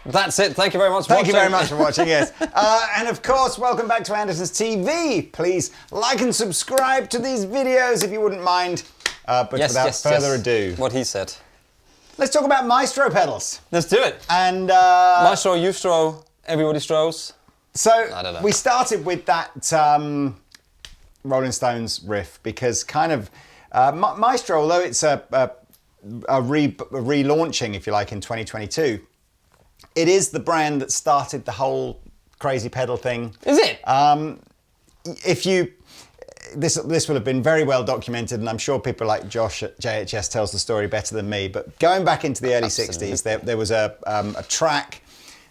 That's it. Thank you very much for Thank watching. you very much for watching, yes. And of course, welcome back to Andertons TV. Please like and subscribe to these videos if you wouldn't mind. But without further ado, what he said. Let's talk about Maestro pedals. Let's do it. And Maestro, you throw, everybody throws. So I don't know. We started with that Rolling Stones riff because kind of Maestro, although it's a relaunching, if you like, in 2022, it is the brand that started the whole crazy pedal thing. Is it? This will have been very well documented, and I'm sure people like Josh at JHS tells the story better than me. But going back into the early '60s, there was a track.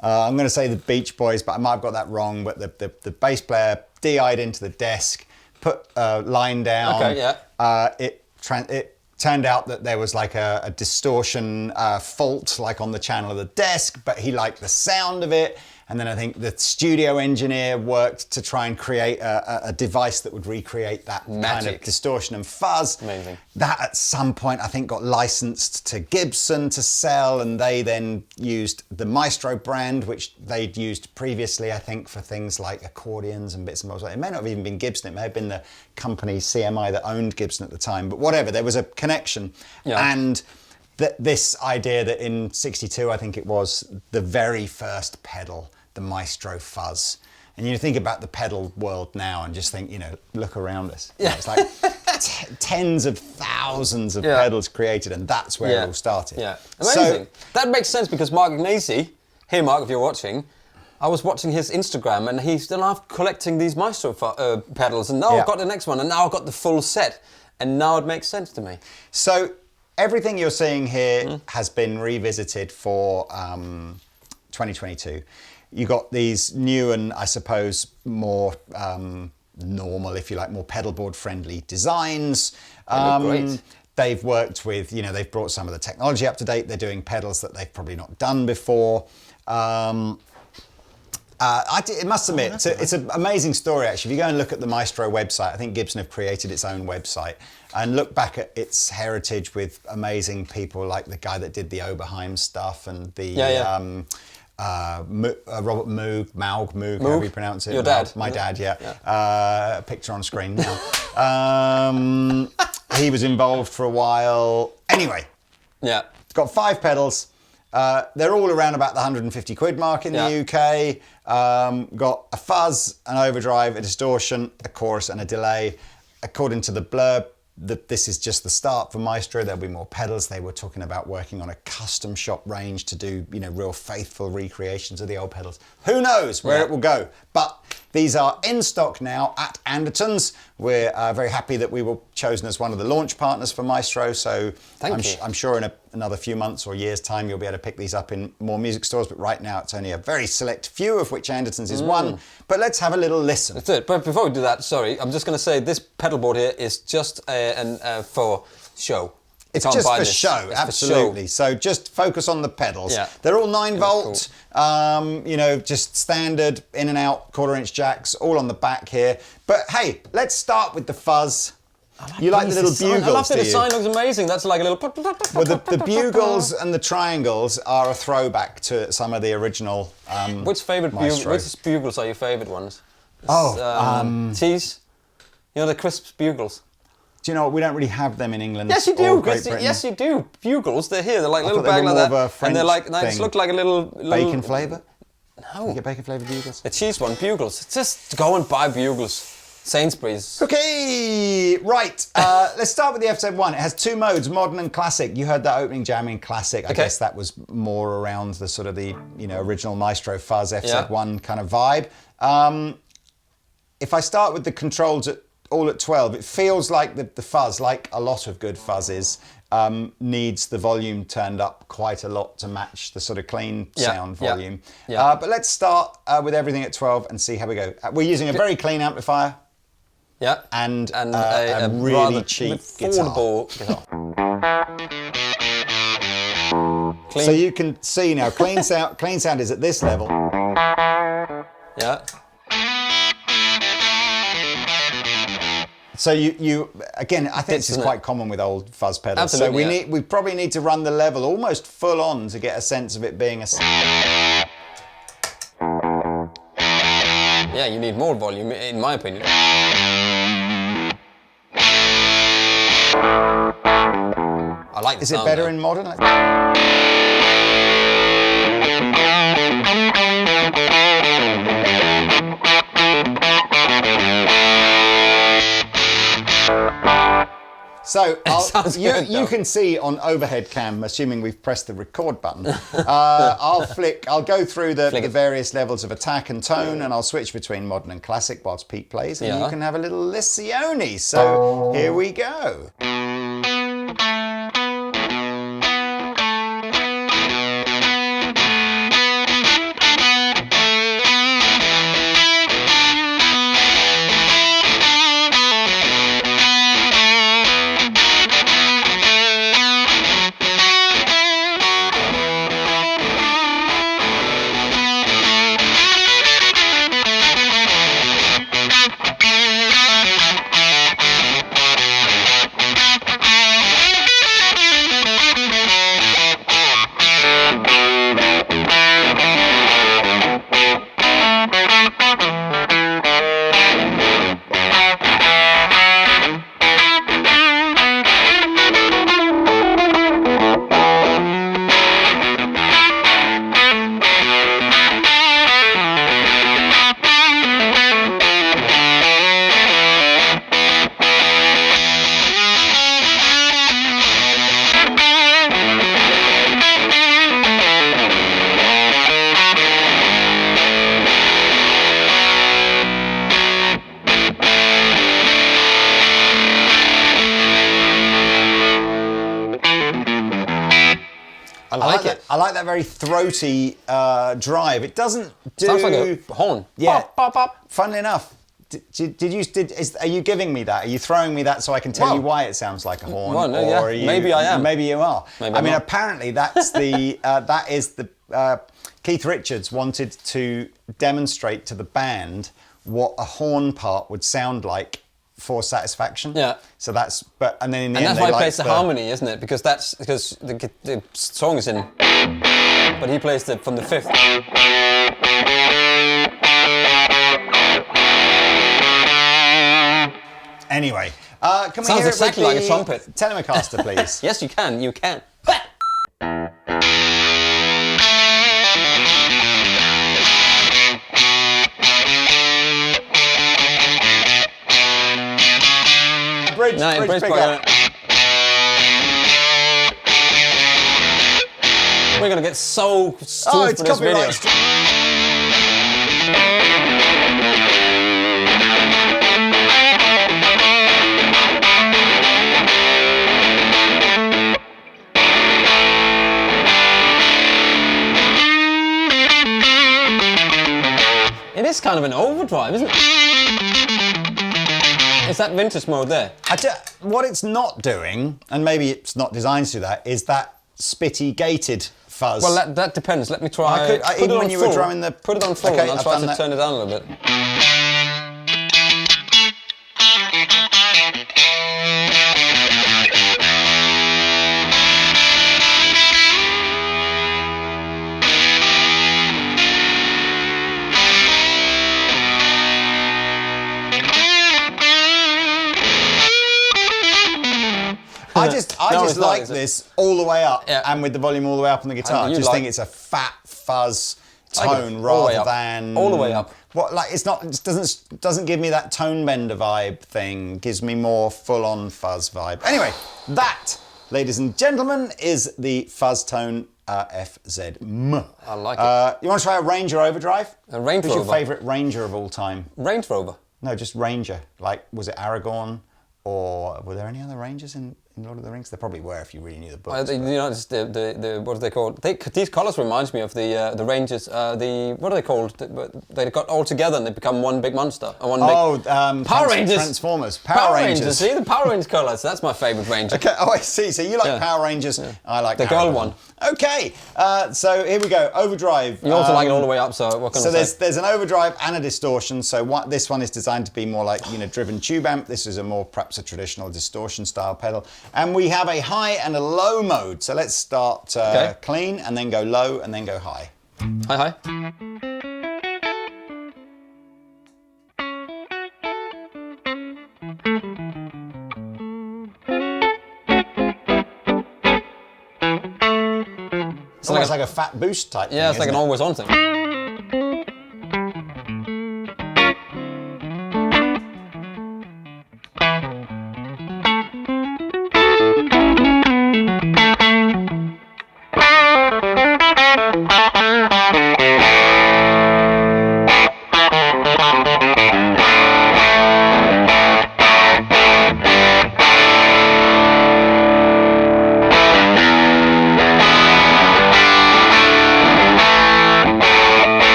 I'm going to say the Beach Boys, but I might have got that wrong. But the bass player DI'd into the desk, put a line down. Okay, yeah. It turned out that there was like a distortion fault, like on the channel of the desk, but he liked the sound of it. And then I think the studio engineer worked to try and create a device that would recreate that kind of distortion and fuzz. Amazing. That at some point I think got licensed to Gibson to sell, and they then used the Maestro brand, which they'd used previously, I think, for things like accordions and bits and bobs. It may not have even been Gibson, it may have been the company CMI that owned Gibson at the time, but whatever, there was a connection. Yeah. And this idea that in '62, I think it was, the very first pedal, the Maestro Fuzz. And you think about the pedal world now and just think, look around us. Yeah. It's like tens of thousands of pedals created, and that's where it all started. Yeah, amazing. That makes sense because Mark Ignacy, hey Mark, if you're watching, I was watching his Instagram and he's still collecting these Maestro pedals, and now I've got the next one, and now I've got the full set, and now it makes sense to me. So everything you're seeing here has been revisited for 2022. You got these new and I suppose more normal, if you like, more pedal board friendly designs. They look great. They've worked with, they've brought some of the technology up to date. They're doing pedals that they've probably not done before. I must admit, it's an amazing story actually. If you go and look at the Maestro website, I think Gibson have created its own website, and look back at its heritage with amazing people like the guy that did the Oberheim stuff and the Robert Moog, however you pronounce it. Your dad? My dad, yeah. Picture on screen now. He was involved for a while. Anyway, it's got 5 pedals. They're all around about the 150 quid mark in the UK. Got a fuzz, an overdrive, a distortion, a chorus and a delay. According to the blurb, this is just the start for Maestro. There'll be more pedals. They were talking about working on a custom shop range to do, real faithful recreations of the old pedals. Who knows where it will go? But these are in stock now at Andertons. We're very happy that we were chosen as one of the launch partners for Maestro. So I'm sure in another few months or years' time, you'll be able to pick these up in more music stores. But right now, it's only a very select few, of which Andertons is one. But let's have a little listen. That's it. But before we do that, sorry, I'm just going to say this pedal board here is just for show. It's just for show, absolutely. So just focus on the pedals. Yeah. They're all 9 volt, cool. Just standard in and out 1/4 inch jacks, all on the back here. But hey, let's start with the fuzz. You like the little bugles, I love the design, looks amazing. That's like a little... Well, the bugles and the triangles are a throwback to some of the original Which bugles are your favourite ones? Tees? The crisp bugles. Do you know what? We don't really have them in England. Yes, you do. Yes, you do. Bugles, they're here. They're like little bag like that. And they're like, they just look like a little... Bacon flavour? No. You get bacon flavoured bugles? A cheese one, bugles. Just go and buy bugles. Sainsbury's. Okay, right. Let's start with the FZ1. It has 2 modes, modern and classic. You heard that opening jam in classic. I guess that was more around the sort of the original Maestro Fuzz FZ1 kind of vibe. If I start with the controls all at 12, it feels like the fuzz, like a lot of good fuzzes, needs the volume turned up quite a lot to match the sort of clean sound volume. But let's start with everything at 12 and see how we go. We're using a very clean amplifier. Yeah, and a really cheap guitar. So you can see now, clean sound is at this level. Yeah. So you again, I think this is quite common with old fuzz pedals. Absolutely, so we probably need to run the level almost full on to get a sense of it being a. Yeah, you need more volume, in my opinion. I like the Is sound, it better though. in modern? So you can see on overhead cam, assuming we've pressed the record button, I'll go through the various levels of attack and tone, and I'll switch between modern and classic whilst Pete plays, and you can have a little listen. So here we go. I like that very throaty drive. It doesn't do... Sounds like a horn. Yeah. Bop, bop, bop. Funnily enough, are you giving me that? Are you throwing me that so I can tell you why it sounds like a horn? Well, no, yeah. Maybe I am. Maybe you are. Maybe I mean, apparently that's the... that is the... Keith Richards wanted to demonstrate to the band what a horn part would sound like for Satisfaction. Yeah. So that's... And then in the end, that's why he plays the harmony, isn't it? Because the song is in... But he plays from the fifth. Anyway, can we Sounds hear exactly it like with a trumpet. Telecaster, please? Yes, you can. You can. Bridge pickup. We're going to get so stupid for this video. It is kind of an overdrive, isn't it? Is that vintage mode there? What it's not doing, and maybe it's not designed to do that, is that spitty gated fuzz. Well, that depends. Let me try. Even when you were drumming the... Put it on full, and I'll try to turn it down a little bit. I just like this all the way up, and with the volume all the way up on the guitar. I just think it's a fat fuzz tone rather than all the way up. What, like, it's not, it doesn't give me that tone bender vibe thing. Gives me more full on fuzz vibe. Anyway, that, ladies and gentlemen, is the fuzz tone FZM. I like it. You want to try a Ranger Overdrive? A Range Rover. Who's your favourite Ranger of all time? Range Rover. No, just Ranger. Like, was it Aragorn, or were there any other Rangers in Lord of the Rings? There probably were if you really knew the books. You know, just the what are they called? These colours reminds me of the Rangers. What are they called? They got all together and they become one big monster. Power Rangers. Transformers. Power Rangers. See the Power Rangers colours. That's my favourite Ranger. Okay. Oh, I see. So you like Power Rangers. Yeah. I like the gold one. Okay. So here we go. Overdrive. You also like it all the way up. So what can I say? There's an overdrive and a distortion. So this one is designed to be more like driven tube amp. This is perhaps a traditional distortion style pedal. And we have a high and a low mode. So let's start clean and then go low and then go high. High. It's almost like a fat boost type thing, it's like an always on thing.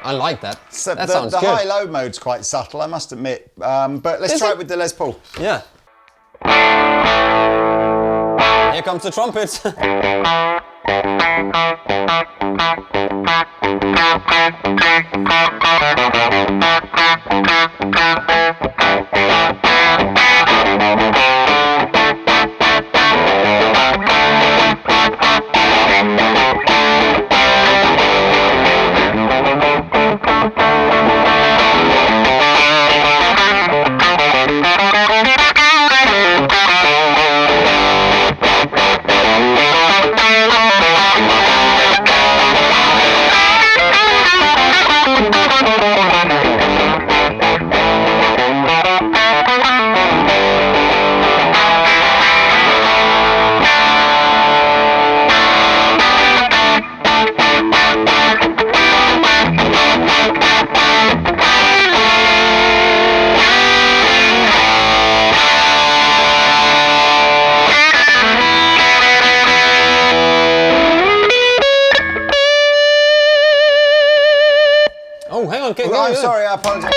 I like that. So that sounds the good. high-low mode's quite subtle, I must admit. But let's try it with the Les Paul. Yeah. Here comes the trumpet. Oh, hang on. Okay, Oh, I'm sorry, I apologise.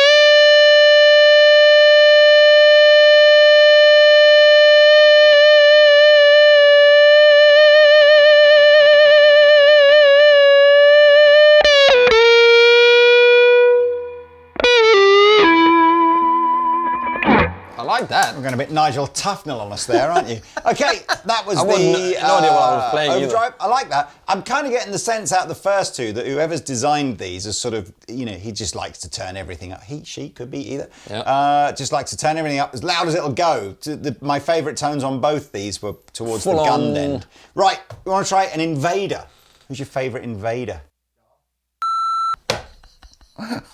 I like that. We're going a bit Nigel Tufnell on us there, aren't you? Okay, that was I the no idea what I was playing either. Overdrive. I like that. I'm kind of getting the sense out of the first two that whoever's designed these is sort of, you know, he just likes to turn everything up. He, she, could be either. Yeah. Just likes to turn everything up as loud as it'll go. My favourite tones on both these were towards the gun end. Right, we want to try an Invader. Who's your favourite Invader?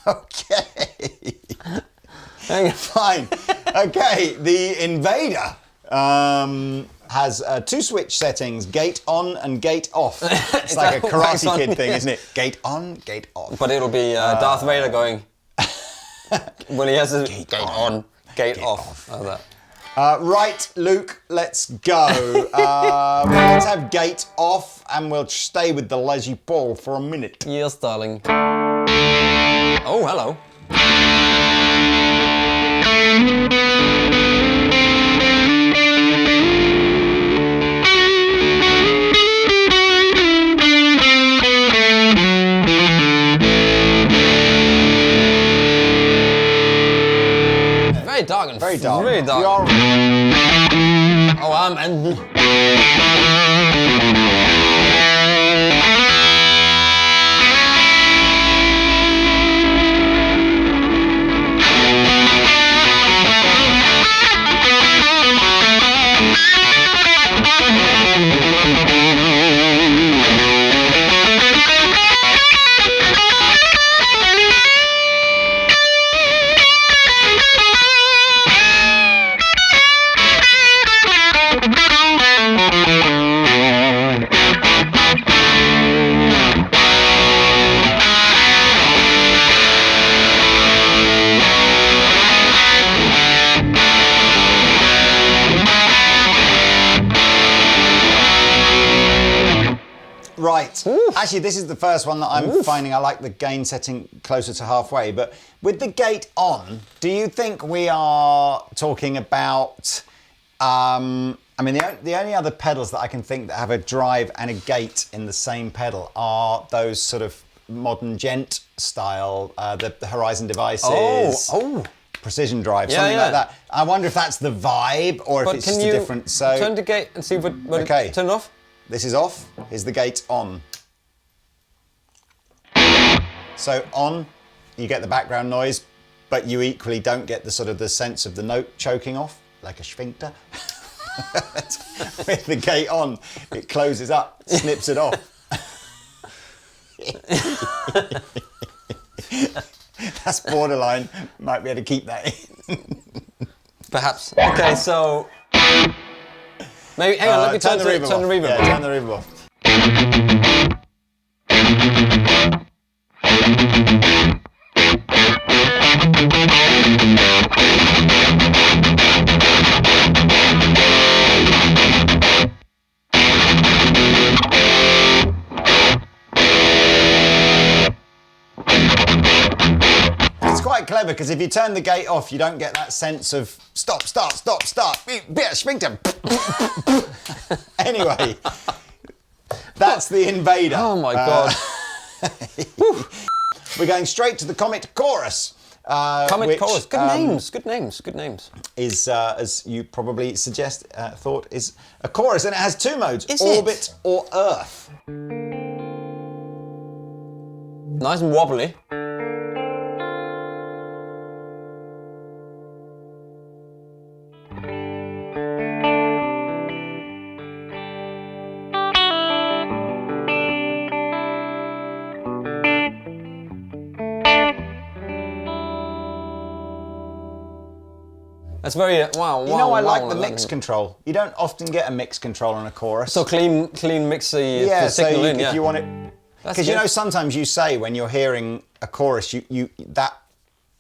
Okay. Fine. Okay, the Invader has two switch settings, gate on and gate off. It's like a Karate Kid thing, isn't it? Gate on, gate off. But it'll be Darth Vader going when he has his gate on, gate off. Like that. Right, Luke, let's go. Let's have gate off and we'll stay with the Les Paul for a minute. Yes, darling. Oh, hello. Very dark and Very dark. Very dark. Oh, I'm and. Right. Oof. Actually, this is the first one that I'm finding I like the gain setting closer to halfway. But with the gate on, do you think we are talking about... I mean, the only other pedals that I can think that have a drive and a gate in the same pedal are those sort of modern gent style, the Horizon Devices. Oh. Precision drive, something like that. I wonder if that's the vibe or if it's just a different... So turn the gate and see what okay. Turn it off. This is off. Is the gate on? So on, you get the background noise, but you equally don't get the sort of the sense of the note choking off, like a sphincter. With the gate on, it closes up, snips it off. That's borderline. Might be able to keep that in. Perhaps. Okay, so maybe hang on. Let me turn the reverb off. Yeah, turn the reverb off. Clever, because if you turn the gate off, you don't get that sense of stop. Anyway, that's the Invader. Oh my God. We're going straight to the Comet chorus. Comet chorus. Good names. Is, as you probably thought, is a chorus, and it has two modes, is Orbit or Earth. Nice and wobbly. That's very wow. You know, I like the mix control. You don't often get a mix control on a chorus. So clean mix the signal in. If you want it, because you know sometimes you say when you're hearing a chorus, you that.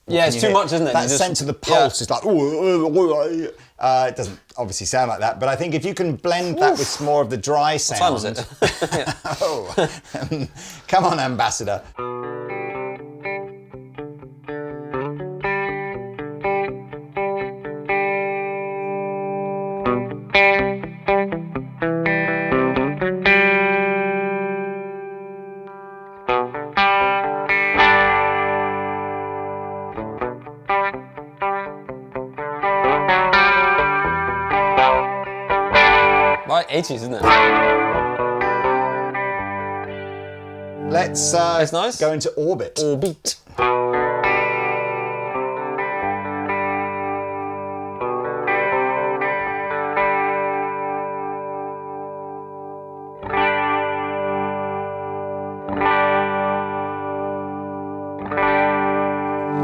Yeah, it's too much, isn't it? That sense of the pulse is like. It doesn't obviously sound like that, but I think if you can blend that with more of the dry sound. What time is it? Come on, Ambassador. Right, 80s, isn't it? Let's That's nice. Go into Orbit. Orbit.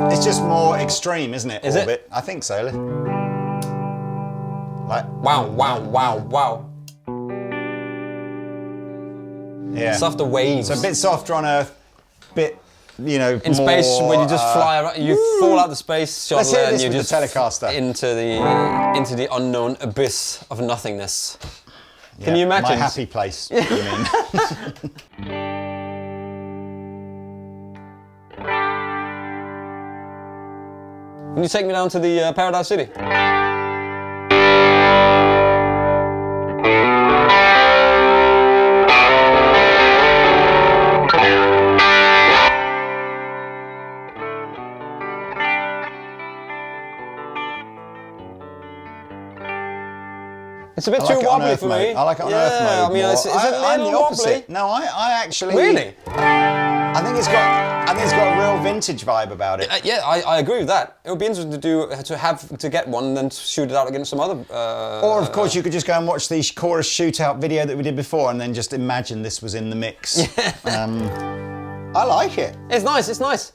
It's just more extreme, isn't it? Is Orbit? it? I think so. Like Wow. Yeah. Softer waves. So a bit softer on Earth, bit, you know, in more, space when you just fly around, you fall out the space shuttle and you just the Telecaster into the unknown abyss of nothingness. Can you imagine? My happy place, you mean? Can you take me down to the Paradise City? It's a bit too wobbly for me. I like it on Earth mode. I mean, it's a little wobbly. No, I actually Really? I think it's got a real vintage vibe about it. Yeah, I agree with that. It would be interesting to get one and then shoot it out against some other. Or of course you could just go and watch the chorus shootout video that we did before and then just imagine this was in the mix. I like it. It's nice. It's nice.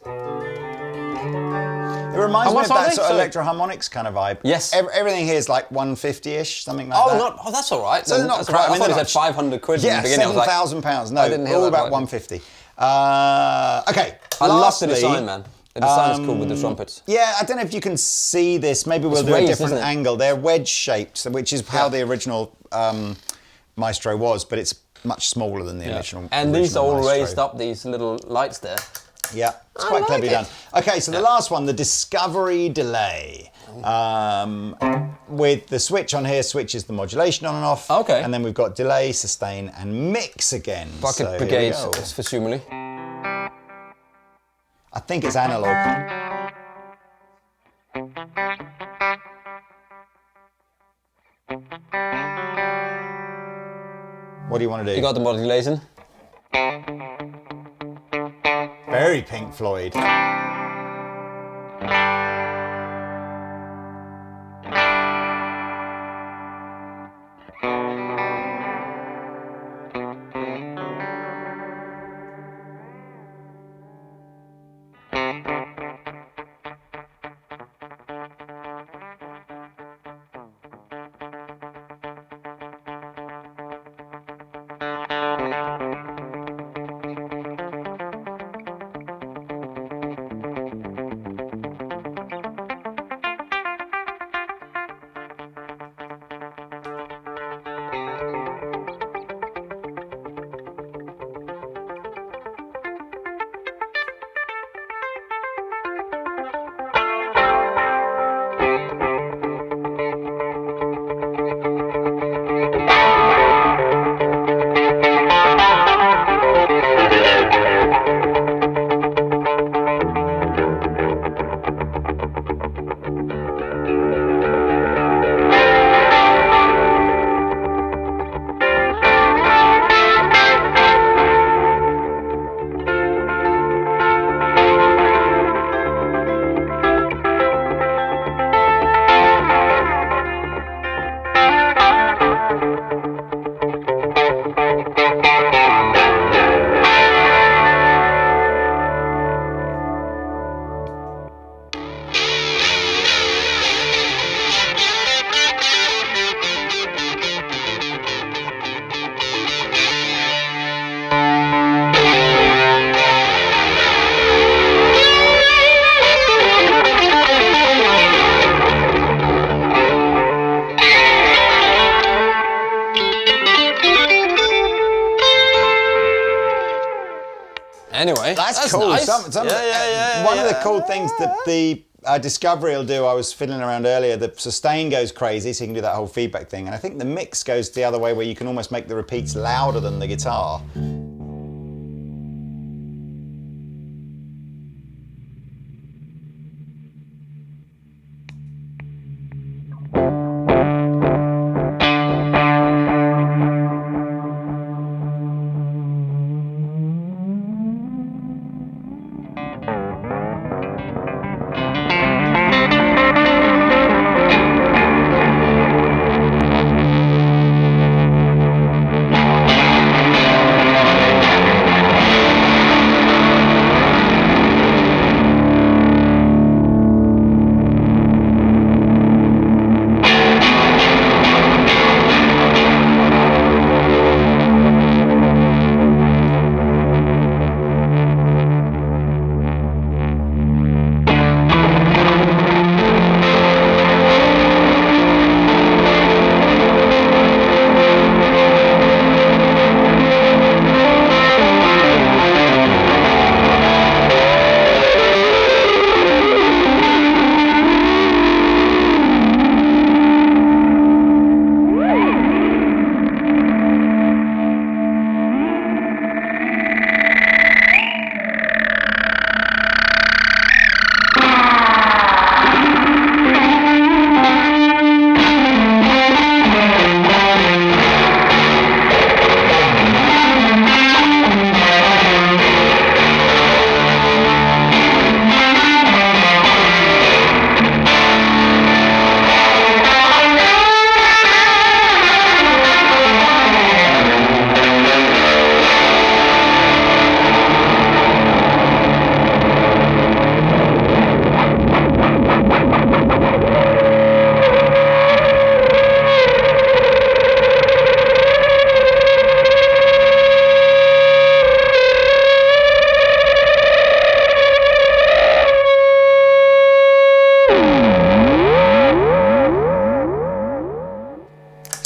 It reminds me of that sort of electro-harmonics kind of vibe. Yes. Everything here is like 150-ish, something like that. Oh, that's all right. So they're not crap. I thought you said 500 quid in the beginning. £7,000. No, I didn't hear all that about right. 150. Okay. I love the design, man. The design is cool with the trumpets. Yeah, I don't know if you can see this. Maybe we'll do a different angle. They're wedge-shaped, which is how the original Maestro was, but it's much smaller than the original. And these are all Maestro. raised up, these little lights there. Yeah, it's quite cleverly done. Okay, so the last one, the Discovery Delay. With the switch on here, switches the modulation on and off. Okay. And then we've got delay, sustain, and mix again. Bucket brigade, presumably. I think it's analog. What do you want to do? You got the modulation? Very Pink Floyd. Anyway, that's cool. Nice. One of the cool things that the Discovery will do, I was fiddling around earlier, the sustain goes crazy, so you can do that whole feedback thing. And I think the mix goes the other way, where you can almost make the repeats louder than the guitar.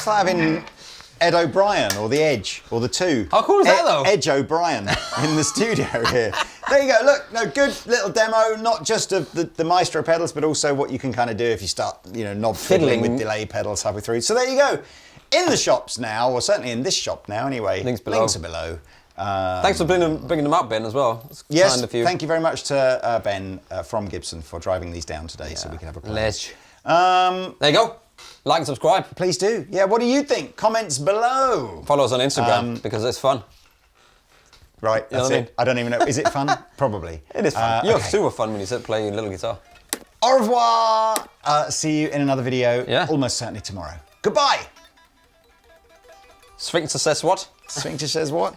Having Ed O'Brien, or the Edge, or the two. How cool is that, though? Edge O'Brien in the studio here. There you go. Look, no, good little demo, not just of the Maestro pedals, but also what you can kind of do if you start, knob fiddling with delay pedals halfway through. So there you go. In the shops now, or certainly in this shop now anyway. Links below. Links are below. Thanks for bringing them up, Ben, as well. It's yes, kind of you. Thank you very much to Ben from Gibson for driving these down today so we can have a play. Ledge. There you go. Like and subscribe. Please do. Yeah, what do you think? Comments below. Follow us on Instagram because it's fun. Right, that's it. I don't even know. Is it fun? Probably. It is fun. You're super fun when you sit playing your little guitar. Au revoir. See you in another video. Yeah. Almost certainly tomorrow. Goodbye. Sphincter says what? Sphincter says what?